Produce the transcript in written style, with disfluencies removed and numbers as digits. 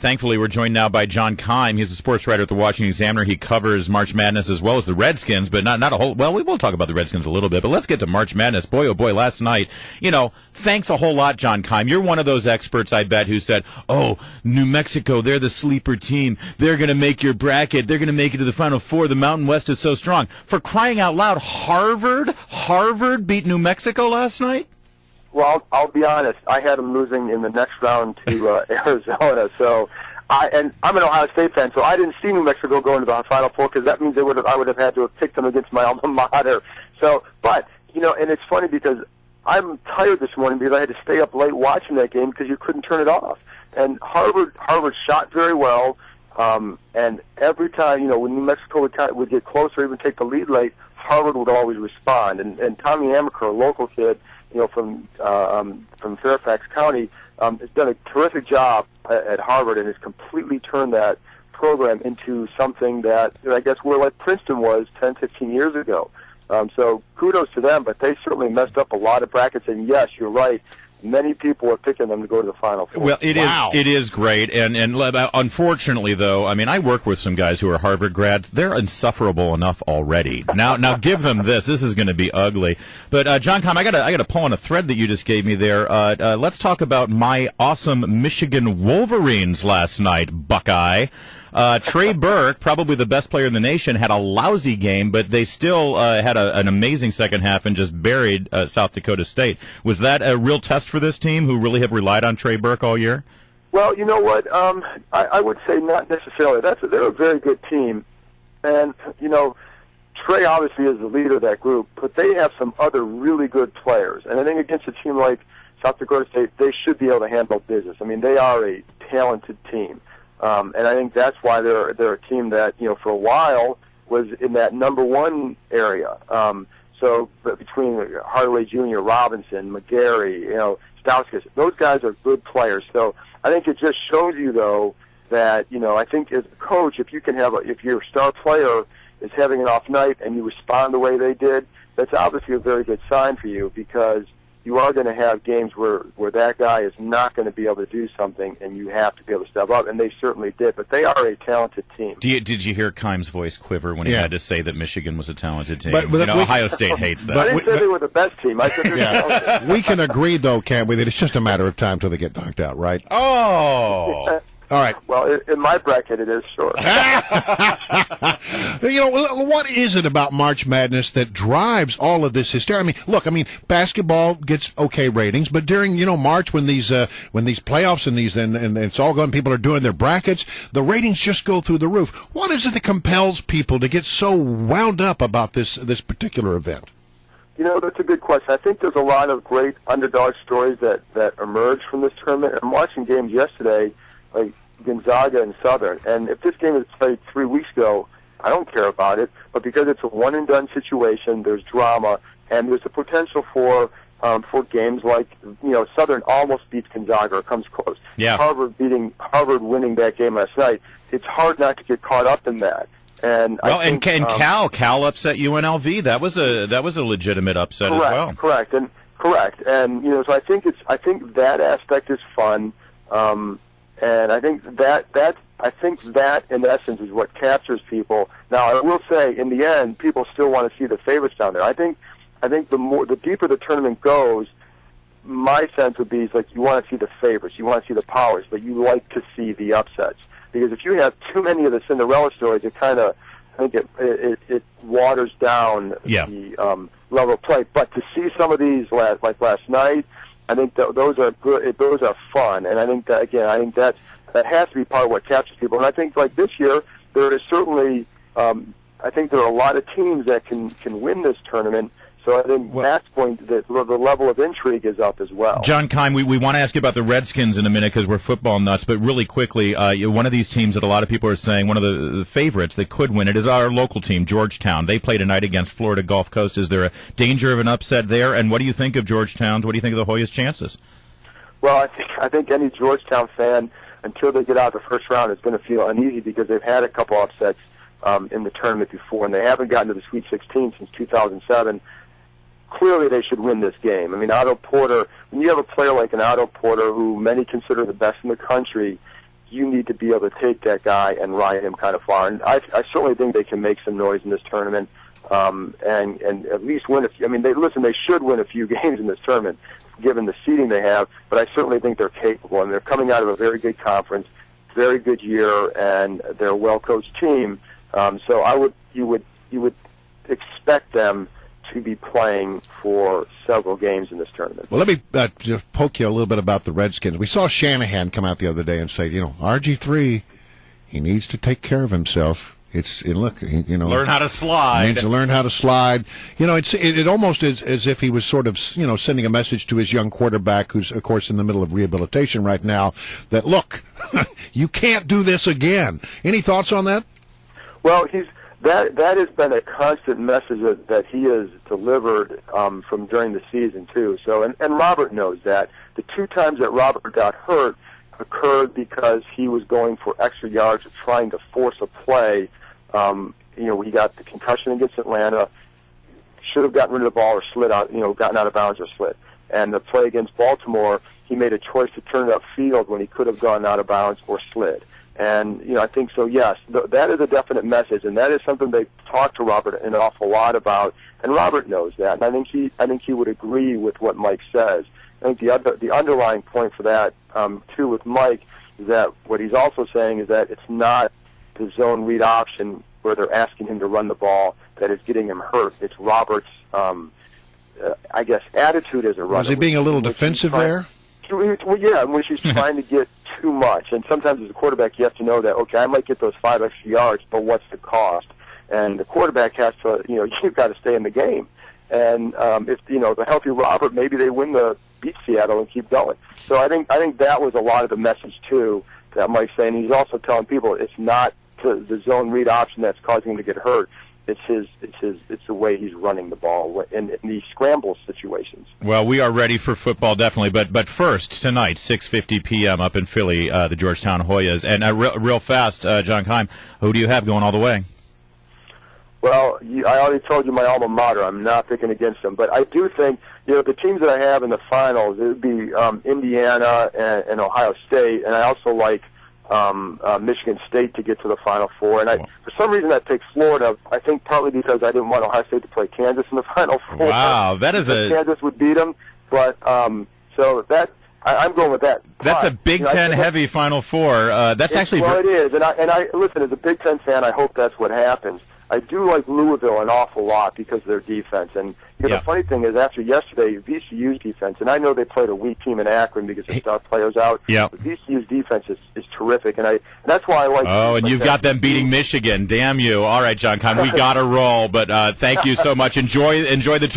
Thankfully, we're joined now by John Keim. He's a sports writer at the Washington Examiner. He covers March Madness as well as the Redskins, but not a whole. Well, we will talk about the Redskins a little bit, but let's get to March Madness. Boy, oh boy, last night. Thanks a whole lot, John Keim. You're one of those experts, I bet, who said, "Oh, New Mexico, they're the sleeper team. They're going to make your bracket. They're going to make it to the Final Four. The Mountain West is so strong." For crying out loud, Harvard beat New Mexico last night? Well, I'll be honest. I had them losing in the next round to Arizona. So, I'm an Ohio State fan, so I didn't see New Mexico go into the Final Four because that means I would have had to have picked them against my alma mater. So, but and it's funny because I'm tired this morning because I had to stay up late watching that game because you couldn't turn it off. And Harvard shot very well. And every time when New Mexico would get closer, or even take the lead late, Harvard would always respond. And Tommy Amaker, a local kid, from Fairfax County, has done a terrific job at Harvard and has completely turned that program into something that I guess where like Princeton was 10, 15 years ago. So kudos to them, but they certainly messed up a lot of brackets. And yes, you're right. Many people are picking them to go to the Final Four. Well, it is great, and unfortunately, though, I mean, I work with some guys who are Harvard grads. They're insufferable enough already. Now, give them this. This is going to be ugly. But John Keim, I got to pull on a thread that you just gave me there. Let's talk about my awesome Michigan Wolverines last night, Buckeye. Trey Burke, probably the best player in the nation, had a lousy game, but they still had an amazing second half and just buried South Dakota State. Was that a real test for this team, who really have relied on Trey Burke all year? Well, you know what? I would say not necessarily. They're a very good team, and Trey obviously is the leader of that group, but they have some other really good players, and I think against a team like South Dakota State, they should be able to handle business. I mean, they are a talented team. And I think that's why they're a team that, for a while was in that number one area. So between Hardaway Jr., Robinson, McGarry, Stauskas, those guys are good players. So I think it just shows you, though, that, I think as a coach, if your star player is having an off night and you respond the way they did, that's obviously a very good sign for you, because you are going to have games where that guy is not going to be able to do something, and you have to be able to step up, and they certainly did. But they are a talented team. Did you hear Keim's voice quiver when he had to say that Michigan was a talented team? But Ohio State hates that. I didn't say they were the best team. I said they're talented. We can agree, though, can't we, that it's just a matter of time till they get knocked out, right? Oh! All right. Well, in my bracket, it is short. What is it about March Madness that drives all of this hysteria? I mean, basketball gets okay ratings, but during March, when these playoffs and it's all going, people are doing their brackets, the ratings just go through the roof. What is it that compels people to get so wound up about this particular event? That's a good question. I think there's a lot of great underdog stories that emerge from this tournament. I'm watching games yesterday, like Gonzaga and Southern, and if this game was played 3 weeks ago, I don't care about it, but because it's a one-and-done situation, there's drama, and there's the potential for games like, Southern almost beats Gonzaga or comes close. Yeah. Harvard winning that game last night. It's hard not to get caught up in that. And Cal upset UNLV. That was a legitimate upset as well. Correct. And so I think that aspect is fun. And I think that in essence is what captures people. Now, I will say, in the end, people still want to see the favorites down there. I think the deeper the tournament goes, my sense would be is like you want to see the favorites, you want to see the powers, but you like to see the upsets, because if you have too many of the Cinderella stories, it waters down the level of play. But to see some of these like last night, I think those are good. Those are fun, and I think that has to be part of what captures people. And I think like this year, there is certainly. I think there are a lot of teams that can win this tournament. So I think that's going to the level of intrigue is up as well. John Keim, we want to ask you about the Redskins in a minute because we're football nuts, but really quickly, one of these teams that a lot of people are saying, one of the favorites that could win it is our local team, Georgetown. They play tonight against Florida Gulf Coast. Is there a danger of an upset there? And what do you think of Georgetown's? What do you think of the Hoyas' chances? Well, I think any Georgetown fan, until they get out of the first round, is going to feel uneasy because they've had a couple upsets in the tournament before, and they haven't gotten to the Sweet 16 since 2007. Clearly, they should win this game. I mean, Otto Porter, when you have a player like an Otto Porter, who many consider the best in the country, you need to be able to take that guy and ride him kind of far. And I certainly think they can make some noise in this tournament, and at least win a few. I mean, they should win a few games in this tournament, given the seeding they have. But I certainly think they're capable, and they're coming out of a very good conference, very good year, and they're a well-coached team. So you would expect them to be playing for several games in this tournament. Well, let me just poke you a little bit about the Redskins. We saw Shanahan come out the other day and say, RG3, he needs to take care of himself. Learn how to slide. He needs to learn how to slide. It almost is as if he was sort of, sending a message to his young quarterback, who's of course in the middle of rehabilitation right now, that look, you can't do this again. Any thoughts on that? Well, that has been a constant message that he has delivered from during the season too. So, and Robert knows that. The two times that Robert got hurt occurred because he was going for extra yards or trying to force a play. He got the concussion against Atlanta, should have gotten rid of the ball or slid out, gotten out of bounds or slid. And the play against Baltimore, he made a choice to turn it upfield when he could have gone out of bounds or slid. And, I think so, yes, that is a definite message, and that is something they talked to Robert an awful lot about, and Robert knows that, and I think he would agree with what Mike says. I think the underlying point for that, too, with Mike, is that what he's also saying is that it's not the zone read option where they're asking him to run the ball that is getting him hurt. It's Robert's, attitude as a runner. Was he being a little defensive there? Well, yeah, when she's trying to get too much. And sometimes as a quarterback, you have to know that, okay, I might get those 5 extra yards, but what's the cost? And the quarterback has to, you've got to stay in the game. And if, the healthy Robert, maybe they beat Seattle and keep going. So I think that was a lot of the message, too, that Mike's saying. He's also telling people it's not the zone read option that's causing him to get hurt. It's the way he's running the ball in these scramble situations. Well, we are ready for football, definitely. But first, tonight, 6:50 p.m. up in Philly, the Georgetown Hoyas. And real fast, John Keim, who do you have going all the way? Well, I already told you my alma mater. I'm not picking against them. But I do think, the teams that I have in the finals, it would be Indiana and Ohio State. And I also like Michigan State to get to the Final Four. And for some reason, I picked Florida. I think partly because I didn't want Ohio State to play Kansas in the Final Four. Wow, that is Kansas would beat them. But so that I'm going with that. That's a Big Ten heavy Final Four. That's actually it is. And I listen, as a Big Ten fan, I hope that's what happens. I do like Louisville an awful lot because of their defense. And the funny thing is, after yesterday, VCU's defense, and I know they played a weak team in Akron because their star players out. Yeah. But VCU's defense is terrific, and that's why I like. Oh, and you've got them beating Michigan. Damn you! All right, John Keim, we got to roll. But thank you so much. Enjoy the.